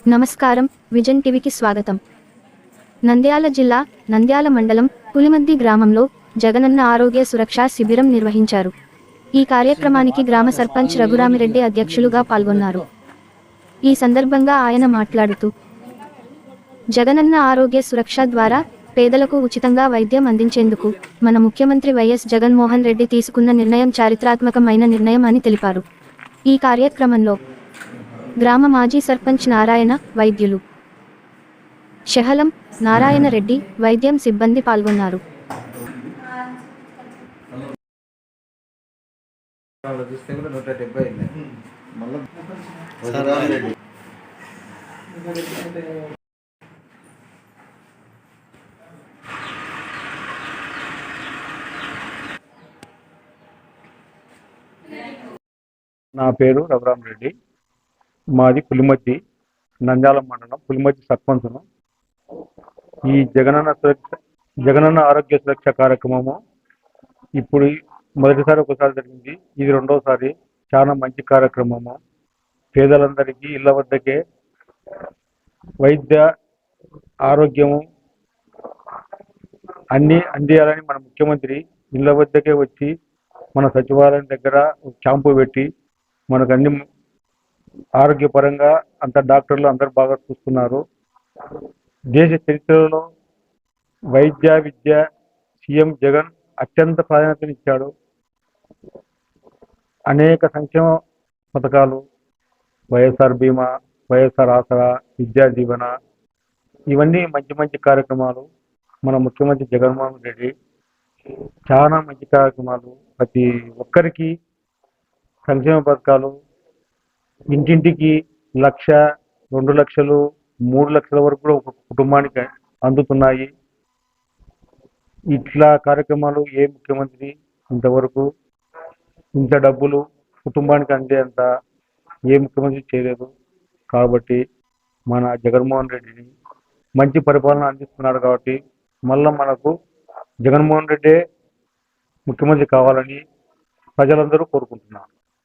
నమస్కారం, విజన్ టీవీకి స్వాగతం. నంద్యాల జిల్లా నంద్యాల మండలం పులిమద్ది గ్రామంలో జగనన్న ఆరోగ్య సురక్ష శిబిరం నిర్వహించారు. ఈ కార్యక్రమానికి గ్రామ సర్పంచ్ రఘురామిరెడ్డి అధ్యక్షులుగా పాల్గొన్నారు. ఈ సందర్భంగా ఆయన మాట్లాడుతూ, జగనన్న ఆరోగ్య సురక్ష ద్వారా పేదలకు ఉచితంగా వైద్యం అందించేందుకు మన ముఖ్యమంత్రి వైఎస్ జగన్మోహన్ రెడ్డి తీసుకున్న నిర్ణయం చారిత్రాత్మకమైన నిర్ణయం అని తెలిపారు. ఈ కార్యక్రమంలో గ్రామ మాజీ సర్పంచ్ నారాయణ, వైద్యులు షహలం, నారాయణ రెడ్డి, వైద్యం సిబ్బంది పాల్గొన్నారు. నా పేరు రఘురామిరెడ్డి. మాది పులిమద్ది, నంద్యాల మండలం పులిమద్ది సర్పంచ్ను. ఈ జగనన్న ఆరోగ్య సురక్ష కార్యక్రమము ఇప్పుడు మొదటిసారి ఒకసారి జరిగింది, ఇది రెండోసారి. చాలా మంచి కార్యక్రమము. పేదలందరికీ ఇళ్ల వద్దకే వైద్య ఆరోగ్యము అన్నీ అందియాలని మన ముఖ్యమంత్రి ఇళ్ల వద్దకే వచ్చి మన సచివాలయం దగ్గర క్యాంపు పెట్టి మనకు అన్ని ఆరోగ్యపరంగా అంత డాక్టర్లు అందరు బాగా చూస్తున్నారు. దేశ చరిత్రలో విద్య సీఎం జగన్ అత్యంత ప్రాధాన్యతనిచ్చాడు. అనేక సంక్షేమ పథకాలు, వైఎస్ఆర్ బీమా, వైఎస్ఆర్ ఆసరా, విద్యా దీవెన, ఇవన్నీ మంచి మంచి కార్యక్రమాలు. మన ముఖ్యమంత్రి జగన్మోహన్ రెడ్డి చాలా మంచి కార్యక్రమాలు. ప్రతి ఒక్కరికి సంక్షేమ పథకాలు ఇంటింటికి 1,00,000, 2 లక్షలు, 3 లక్షల వరకు కూడా ఒక కుటుంబానికి అందుతున్నాయి. ఇట్లా కార్యక్రమాలు ఏ ముఖ్యమంత్రి ఇంతవరకు ఇంత డబ్బులు కుటుంబానికి అందేంత ఏ ముఖ్యమంత్రి చేయలేదు. కాబట్టి మన జగన్మోహన్ రెడ్డిని మంచి పరిపాలన అందిస్తున్నాడు. కాబట్టి మళ్ళీ మనకు జగన్మోహన్ రెడ్డే ముఖ్యమంత్రి కావాలని ప్రజలందరూ కోరుకుంటున్నారు.